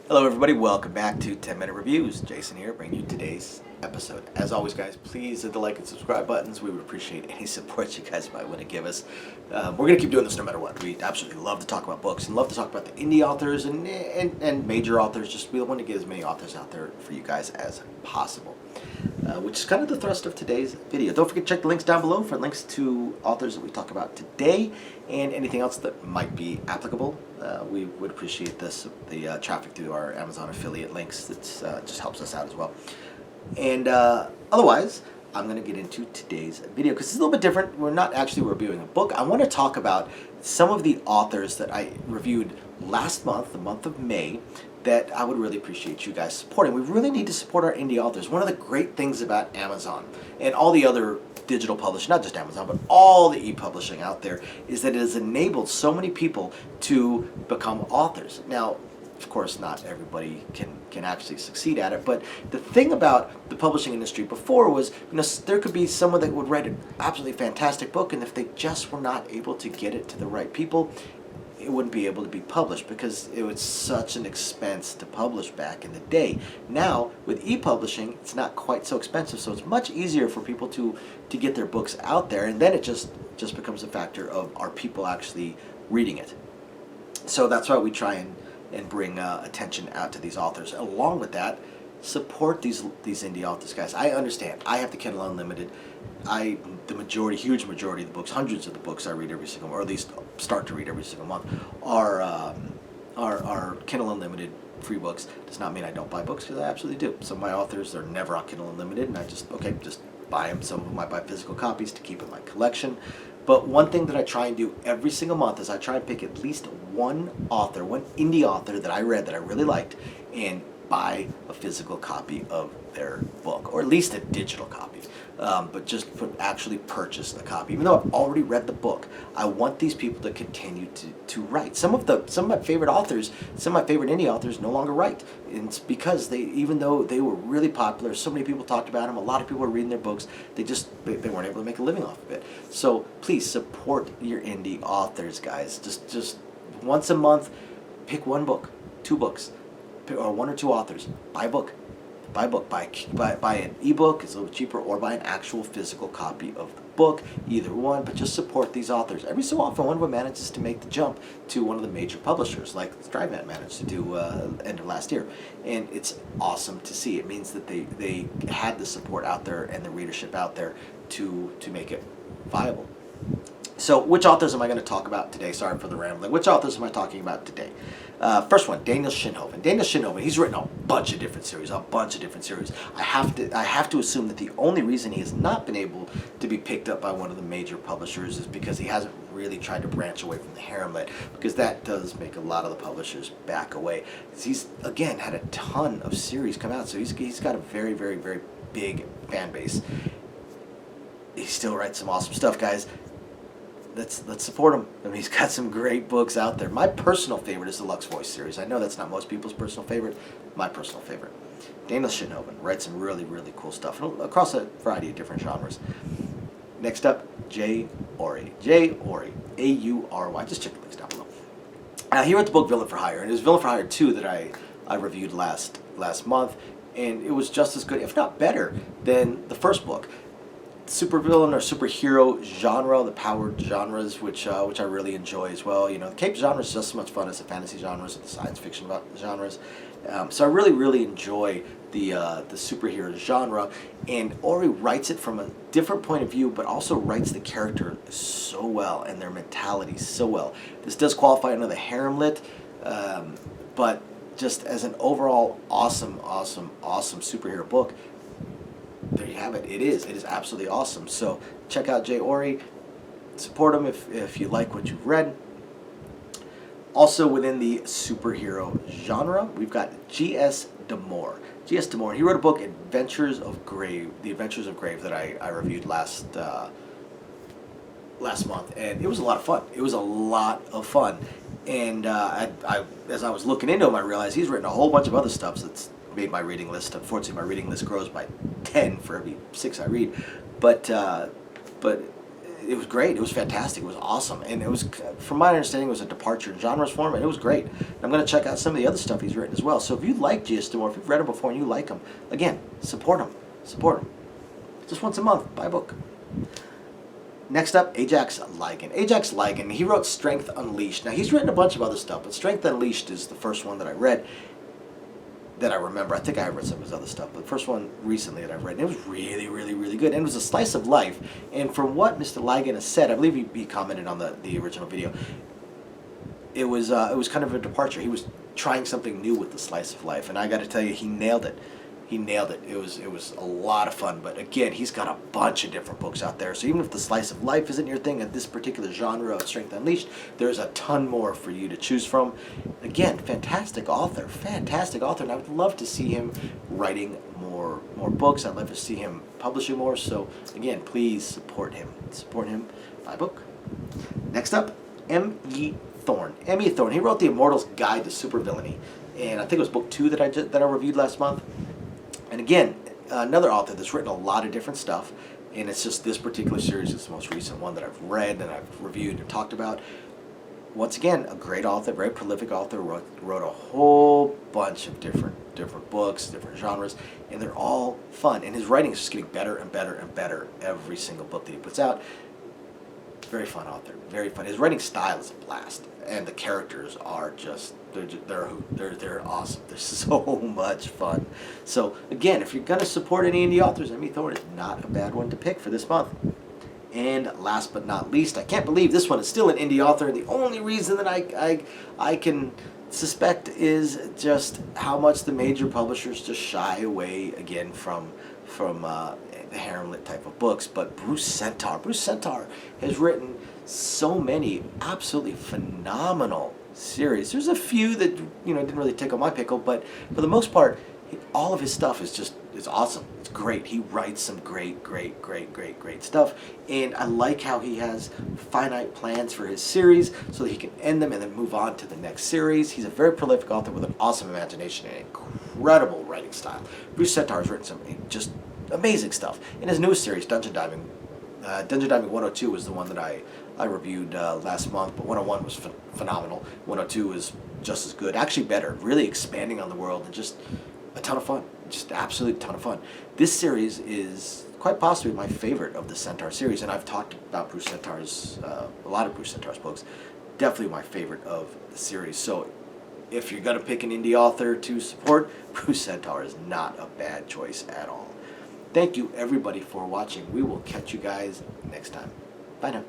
Hello everybody, welcome back to 10 Minute Reviews. Jason here, bringing you today's episode. As always guys, please hit the like and subscribe buttons. We would appreciate any support you guys might want to give us. We're going to keep doing this no matter what. We absolutely love to talk about books and love to talk about the indie authors and major authors. Just we want to get as many authors out there for you guys as possible. Which is kind of the thrust of today's video. Don't forget to check the links down below for links to authors that we talk about today and anything else that might be applicable. We would appreciate the traffic through our Amazon affiliate links. It just helps us out as well. And otherwise, I'm going to get into today's video because it's a little bit different. We're not actually reviewing a book. I want to talk about some of the authors that I reviewed last month, the month of May, that I would really appreciate you guys supporting. We really need to support our indie authors. One of the great things about Amazon and all the other digital publishing, not just Amazon, but all the e-publishing out there, is that it has enabled so many people to become authors. Now, of course, not everybody can actually succeed at it, but the thing about the publishing industry before was, there could be someone that would write an absolutely fantastic book, and if they just were not able to get it to the right people, it wouldn't be able to be published because it was such an expense to publish back in the day. Now, with e-publishing, it's not quite so expensive, so it's much easier for people to get their books out there, and then it just becomes a factor of are people actually reading it. So that's why we try and bring attention out to these authors. Along with that, support these indie authors, guys. I understand. I have the Kindle Unlimited. Huge majority of the books, hundreds of the books I read every single, or at least start to read every single month, are Kindle Unlimited free books. Does not mean I don't buy books, because I absolutely do. Some of my authors are never on Kindle Unlimited, and I just buy them. Some of them I buy physical copies to keep in my collection. But one thing that I try and do every single month is I try and pick at least one author, one indie author that I read that I really liked, and buy a physical copy of their book, or at least a digital copy. But just actually purchase a copy. Even though I've already read the book, I want these people to continue to write. Some of my favorite authors, some of my favorite indie authors no longer write. And it's because even though they were really popular, so many people talked about them, a lot of people were reading their books, they weren't able to make a living off of it. So please support your indie authors, guys. Just once a month, pick one book, two books, or one or two authors. Buy a book. Buy an ebook, it's a little cheaper, or buy an actual physical copy of the book, either one, but just support these authors. Every so often, one of them manages to make the jump to one of the major publishers, like Scribner managed to do end of last year, and it's awesome to see. It means that they had the support out there and the readership out there to make it viable. So, which authors am I going to talk about today? Sorry for the rambling. Which authors am I talking about today? First one, Daniel Shinhoven. Daniel Shinhoven, he's written a bunch of different series, I have to assume that the only reason he has not been able to be picked up by one of the major publishers is because he hasn't really tried to branch away from the harem lit, because that does make a lot of the publishers back away. He's, again, had a ton of series come out, so he's got a very, very, very big fan base. He still writes some awesome stuff, guys. Let's support him. I mean, he's got some great books out there. My personal favorite is the Lux Voice series. I know that's not most people's personal favorite. My personal favorite. Daniel Shinhoven writes some really, really cool stuff across a variety of different genres. Next up, Jay Aury. Jay Aury, A-U-R-Y. Just check the links down below. He wrote the book Villain for Hire, and it was Villain for Hire 2 that I reviewed last month, and it was just as good, if not better, than the first book. Supervillain or superhero genre, the powered genres, which I really enjoy as well. The cape genre is just as much fun as the fantasy genres or the science fiction genres. So I really, really enjoy the superhero genre, and Aury writes it from a different point of view, but also writes the character so well and their mentality so well. This does qualify under the harem lit, but just as an overall awesome superhero book, there you have it. It is absolutely awesome. So check out Jay Aury. Support him if you like what you've read. Also within the superhero genre, we've got G.S. D'Amour. G.S. D'Amour, he wrote a book, The Adventures of Grave, that I reviewed last month, and it was a lot of fun. And as I was looking into him, I realized he's written a whole bunch of other stuff that's made my reading list. Unfortunately, my reading list grows by 10 for every 6 I read. But it was great. It was fantastic. It was awesome, and it was, from my understanding, it was a departure in genres for him, and it was great. And I'm going to check out some of the other stuff he's written as well. So if you like G.S. Dimore, if you've read him before and you like him, again, support him. Support him. Just once a month, buy a book. Next up, Ajax Ligon. Ajax Ligon, he wrote Strength Unleashed. Now, he's written a bunch of other stuff, but Strength Unleashed is the first one that I read that I remember. I think I have read some of his other stuff, but the first one recently that I've read, and it was really, really, really good. And it was a slice of life. And from what Mr. Ligon has said, I believe he commented on the original video, it was kind of a departure. He was trying something new with the slice of life, and I got to tell you, he nailed it. He nailed it. It was a lot of fun. But again, he's got a bunch of different books out there. So even if the slice of life isn't your thing, at this particular genre of Strength Unleashed, there's a ton more for you to choose from. Again, fantastic author. Fantastic author. And I would love to see him writing more books. I'd love to see him publishing more. So again, please support him. Support him. Buy a book. Next up, M.E. Thorne. M.E. Thorne. He wrote The Immortal's Guide to Supervillainy. And I think it was book 2 that I reviewed last month. And again, another author that's written a lot of different stuff, and it's just this particular series is the most recent one that I've read and I've reviewed and talked about. Once again, a great author, very prolific author, wrote a whole bunch of different books, different genres, and they're all fun. And his writing is just getting better and better and better every single book that he puts out. Very fun author, very fun. His writing style is a blast, and the characters are just they're awesome. They're so much fun. So again, if you're gonna support any indie authors, M.E. Thorne is not a bad one to pick for this month. And last but not least, I can't believe this one is still an indie author. The only reason that I can suspect is just how much the major publishers just shy away again from the harem lit type of books. But Bruce Centaur. Bruce Centaur has written so many absolutely phenomenal series. There's a few that didn't really tickle my pickle, but for the most part, all of his stuff is awesome. It's great. He writes some great stuff, and I like how he has finite plans for his series so that he can end them and then move on to the next series. He's a very prolific author with an awesome imagination and incredible writing style. Bruce Centaur has written some just amazing stuff. In his newest series, Dungeon Diving 102 was the one that I reviewed last month, but 101 was phenomenal. 102 is just as good, actually better, really expanding on the world, and just a ton of fun, just absolute ton of fun. This series is quite possibly my favorite of the Centaur series, and I've talked about Bruce Centaur's, a lot of Bruce Centaur's books, definitely my favorite of the series. So if you're going to pick an indie author to support, Bruce Centaur is not a bad choice at all. Thank you everybody for watching. We will catch you guys next time. Bye now.